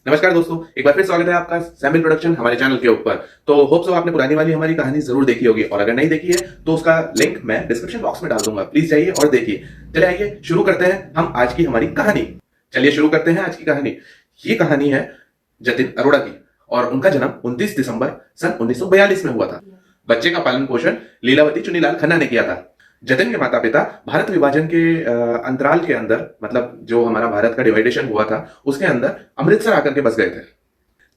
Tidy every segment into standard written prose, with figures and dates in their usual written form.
नमस्कार दोस्तों, एक बार फिर स्वागत है आपका सैम्पल प्रोडक्शन हमारे चैनल के ऊपर। तो होप सो आपने पुरानी वाली हमारी कहानी जरूर देखी होगी और अगर नहीं देखी है तो उसका लिंक मैं डिस्क्रिप्शन बॉक्स में डाल दूंगा, प्लीज जाइए और देखिए। चलिए आइए शुरू करते हैं हम आज की हमारी कहानी। चलिए शुरू करते हैं आज की कहानी। ये कहानी है जतिन अरोड़ा की और उनका जन्म 29 दिसंबर सन 1942 में हुआ था। बच्चे का पालन पोषण लीलावती चुनीलाल खन्ना ने किया था। जतिन के माता पिता भारत विभाजन के अंतराल के अंदर, मतलब जो हमारा भारत का डिवाइडेशन हुआ था उसके अंदर अमृतसर आकर के बस गए थे।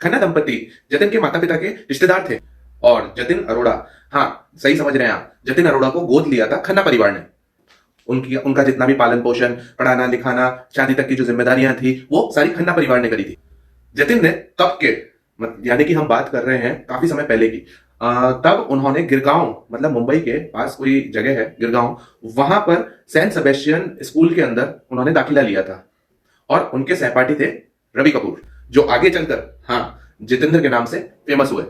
खन्ना दंपति जतिन के माता पिता के रिश्तेदार थे और जतिन अरोड़ा, हाँ सही समझ रहे हैं आप, जतिन अरोड़ा को गोद लिया था खन्ना परिवार ने। उनका जितना भी पालन पोषण, पढ़ाना लिखाना, शादी तक की जो जिम्मेदारियां थी वो सारी खन्ना परिवार ने करी थी। जतिन ने तब के, यानी कि हम बात कर रहे हैं काफी समय पहले की, तब उन्होंने गिरगांव, मतलब मुंबई के पास कोई जगह है गिरगांव, वहां पर सेंट सेबेस्टियन स्कूल के अंदर उन्होंने दाखिला लिया था और उनके सहपाठी थे रवि कपूर, जो आगे चलकर जितेंद्र के नाम से फेमस हुए।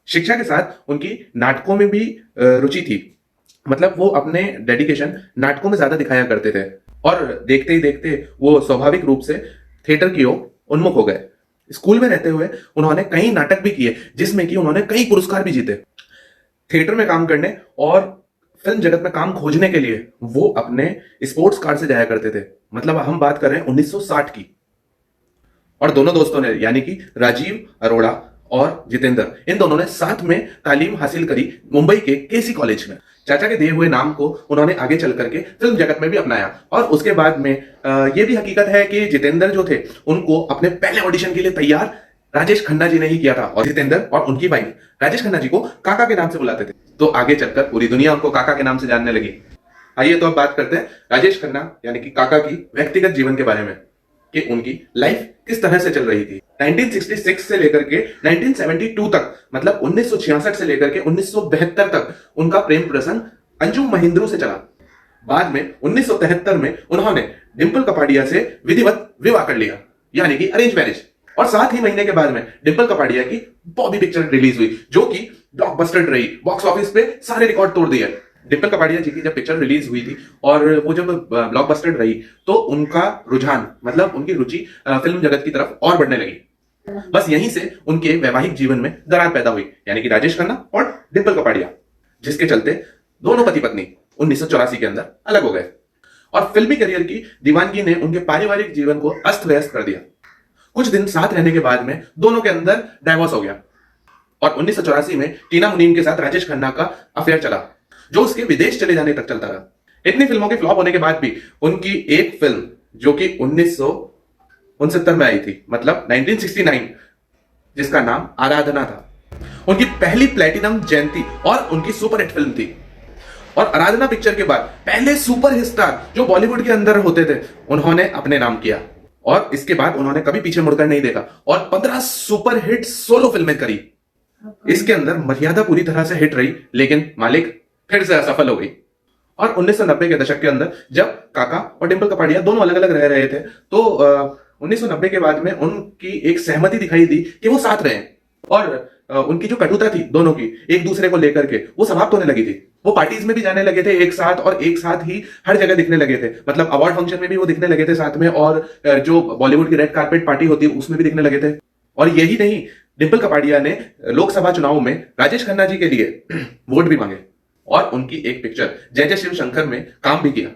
शिक्षा के साथ उनकी नाटकों में भी रुचि थी, मतलब वो अपने डेडिकेशन नाटकों में ज्यादा दिखाया करते थे और देखते ही देखते वो स्वाभाविक रूप से थिएटर की ओर उन्मुख हो गए। स्कूल में रहते हुए उन्होंने कई नाटक भी किए जिसमें कि उन्होंने कई पुरस्कार भी जीते। थिएटर में काम करने और फिल्म जगत में काम खोजने के लिए वो अपने स्पोर्ट्स कार से जाया करते थे। मतलब हम बात कर रहे हैं 1960 की। और दोनों दोस्तों ने, यानी कि राजीव अरोड़ा और जितेंद्र, इन दोनों ने साथ में तालीम हासिल करी मुंबई के केसी कॉलेज में। चाचा के दिए हुए नाम को उन्होंने आगे चल करके फिल्म जगत में भी अपनाया और उसके बाद में ये भी हकीकत है कि जितेंद्र जो थे उनको अपने पहले ऑडिशन के लिए तैयार राजेश खन्ना जी ने ही किया था और जितेंद्र और उनकी वाइफ राजेश खन्ना जी को काका के नाम से बुलाते थे। तो आगे चलकर पूरी दुनिया उनको काका के नाम से जानने लगी। आइए तो अब बात करते हैं राजेश खन्ना यानी कि काका की व्यक्तिगत जीवन के बारे में, कि उनकी लाइफ किस तरह से चल रही थी। 1966 से लेकर के 1972 तक, मतलब 1966 से लेकर के 1972 तक उनका प्रेम प्रसंग अंजुम महिंद्रू से चला। बाद में 1973 में उन्होंने डिंपल कपाड़िया से विधिवत विवाह कर लिया, यानी कि अरेंज मैरिज। और 7 ही महीने के बाद में डिंपल कपाड़िया की बॉबी पिक्चर रिलीज हुई, जो कि ब्लॉकबस्टर रही, बॉक्स ऑफिस पे सारे रिकॉर्ड तोड़ दिए। डिंपल कपाड़िया जी की जब पिक्चर रिलीज हुई थी और वो जब ब्लॉकबस्टर रही तो उनका रुझान, मतलब उनकी रुचि फिल्म जगत की तरफ और बढ़ने लगी। बस यहीं से उनके वैवाहिक जीवन में दरार पैदा हुई, यानी कि राजेश खन्ना और डिंपल कपाड़िया, जिसके चलते दोनों पति पत्नी 1984 के अंदर अलग हो गए और फिल्मी करियर की दीवानगी ने उनके पारिवारिक जीवन को अस्त व्यस्त कर दिया। कुछ दिन साथ रहने के बाद में दोनों के अंदर डाइवोर्स हो गया और 1984 में टीना मुनीम के साथ राजेश खन्ना का अफेयर चला, जो उसके विदेश चले जाने तक चलता रहा। इतनी फिल्मों के फ्लॉप होने के बाद भी उनकी एक फिल्म जो कि 1969 में आई थी, मतलब 1969, जिसका नाम आराधना था, उनकी पहली प्लेटिनम जयंती और उनकी सुपरहिट फिल्म थी। और आराधना पिक्चर के बाद पहले सुपर स्टार जो बॉलीवुड के अंदर होते थे उन्होंने अपने नाम किया और इसके बाद उन्होंने कभी पीछे मुड़कर नहीं देखा और 15 सुपरहिट सोलो फिल्में करी। इसके अंदर मर्यादा पूरी तरह से हिट रही, लेकिन मालिक फिर से असफल हो गई। और 1990 के दशक के अंदर जब काका और डिंपल कपाड़िया दोनों अलग अलग रह रहे थे तो 1990 के बाद में उनकी एक सहमति दिखाई दी कि वो साथ रहें और उनकी जो कटुता थी दोनों की एक दूसरे को लेकर के, वो समाप्त होने लगी थी। वो पार्टीज में भी जाने लगे थे एक साथ और एक साथ ही हर जगह दिखने लगे थे, मतलब अवार्ड फंक्शन में भी वो दिखने लगे थे साथ में और जो बॉलीवुड की रेड कारपेट पार्टी होती है उसमें भी दिखने लगे थे। और यही नहीं, डिंपल कपाड़िया ने लोकसभा चुनाव में राजेश खन्ना जी के लिए वोट भी मांगे और उनकी एक पिक्चर जय जय शिव शंकर में काम भी किया।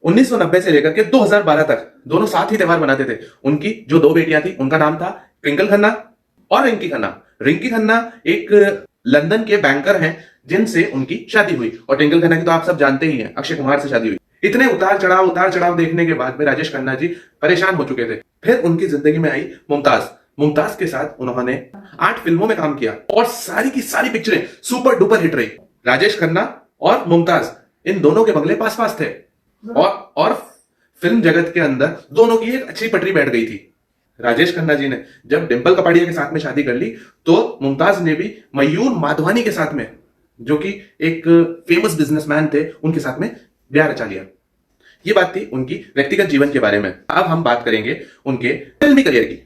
1990 से लेकर के 2012 तक दोनों साथ ही त्योहार मनाते थे। उनकी जो 2 बेटियां थी उनका नाम था ट्विंकल खन्ना और रिंकी खन्ना। रिंकी खन्ना एक लंदन के बैंकर हैं जिनसे उनकी शादी हुई और ट्विंकल खन्ना की तो आप सब जानते ही हैं, अक्षय कुमार से शादी हुई। इतने उतार चढ़ाव देखने के बाद में राजेश खन्ना जी परेशान हो चुके थे। फिर उनकी जिंदगी में आई मुमताज के साथ उन्होंने 8 फिल्मों में काम किया और सारी की सारी पिक्चरें सुपर डुपर हिट रही। राजेश खन्ना और मुमताज इन दोनों के बंगले पास पास थे और फिल्म जगत के अंदर दोनों की एक अच्छी पटरी बैठ गई थी। राजेश खन्ना जी ने जब डिंपल कपाड़िया के साथ में शादी कर ली तो मुमताज ने भी मयूर माधवानी के साथ में, जो कि एक फेमस बिजनेसमैन थे, उनके साथ में ब्याह रचा लिया। ये बात थी उनकी व्यक्तिगत जीवन के बारे में। अब हम बात करेंगे उनके फिल्मी करियर की।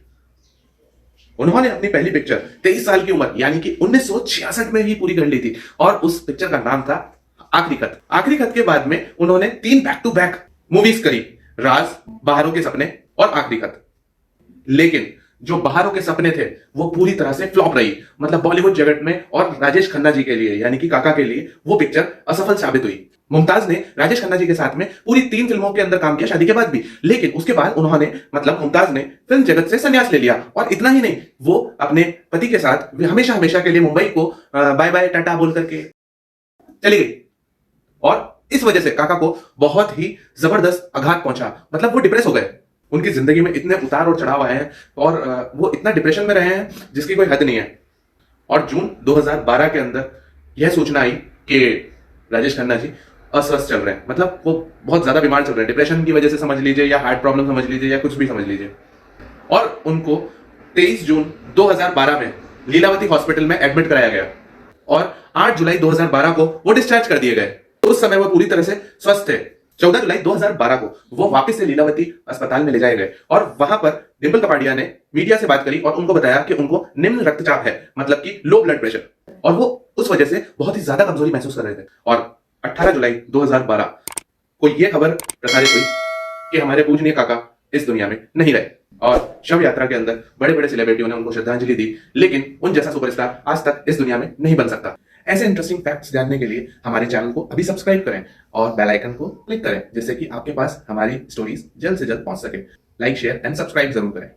उन्होंने अपनी पहली पिक्चर 23 साल की उम्र यानी कि 1966 में ही पूरी कर ली थी और उस पिक्चर का नाम था आखिरी खत। आखिरी खत के बाद में उन्होंने 3 बैक टू बैक मूवीज करी, राज, बाहरों के सपने और आखिरी खत। लेकिन जो बहारों के सपने थे वो पूरी तरह से फ्लॉप रही। मतलब बॉलीवुड जगत में और राजेश खन्ना जी के लिए यानी कि काका के लिए वो पिक्चर असफल साबित हुई। मुमताज ने राजेश खन्ना जी के साथ में पूरी 3 फिल्मों के अंदर काम किया शादी के बाद भी, लेकिन उसके बाद उन्होंने मतलब मुमताज ने फिल्म जगत से संन्यास ले लिया। और इतना ही नहीं, वो अपने पति के साथ हमेशा हमेशा के लिए मुंबई को बाय बाय टाटा बोल करके चली गई। और इस वजह से काका को बहुत ही जबरदस्त आघात पहुंचा। मतलब वो डिप्रेस हो गए। उनकी जिंदगी में इतने उतार और चढ़ाव आए हैं और वो इतना डिप्रेशन में रहे हैं जिसकी कोई हद नहीं है। और जून 2012 के अंदर यह सूचना आई कि राजेश खन्ना जी अस्वस्थ चल रहे हैं। मतलब वो बहुत ज्यादा बीमार चल रहे हैं, डिप्रेशन की वजह से समझ लीजिए या हार्ट प्रॉब्लम समझ लीजिए या कुछ भी समझ लीजिए। और उनको 23 जून 2012 में लीलावती हॉस्पिटल में एडमिट कराया गया और 8 जुलाई 2012 को वो डिस्चार्ज कर दिए गए। उस समय वो पूरी तरह से स्वस्थ थे। 14 जुलाई 2012 को वो वापस से लीलावती अस्पताल में ले जाए गए और वहां पर डिंपल कपाड़िया ने मीडिया से बात करी और उनको बताया कि उनको निम्न रक्तचाप है, मतलब कि लो ब्लड प्रेशर, और वो उस वजह से बहुत ही ज्यादा कमजोरी महसूस कर रहे थे। और 18 जुलाई 2012 को यह खबर प्रसारित हुई कि हमारे पूजनीय काका इस दुनिया में नहीं रहे। और शव यात्रा के अंदर बड़े बड़े सेलिब्रिटियों ने उनको श्रद्धांजलि दी, लेकिन उन जैसा सुपरस्टार आज तक इस दुनिया में नहीं बन सकता। ऐसे इंटरेस्टिंग फैक्ट्स जानने के लिए हमारे चैनल को अभी सब्सक्राइब करें और बेल आइकन को क्लिक करें, जिससे कि आपके पास हमारी स्टोरीज जल्द से जल्द पहुंच सके। लाइक, शेयर एंड सब्सक्राइब जरूर करें।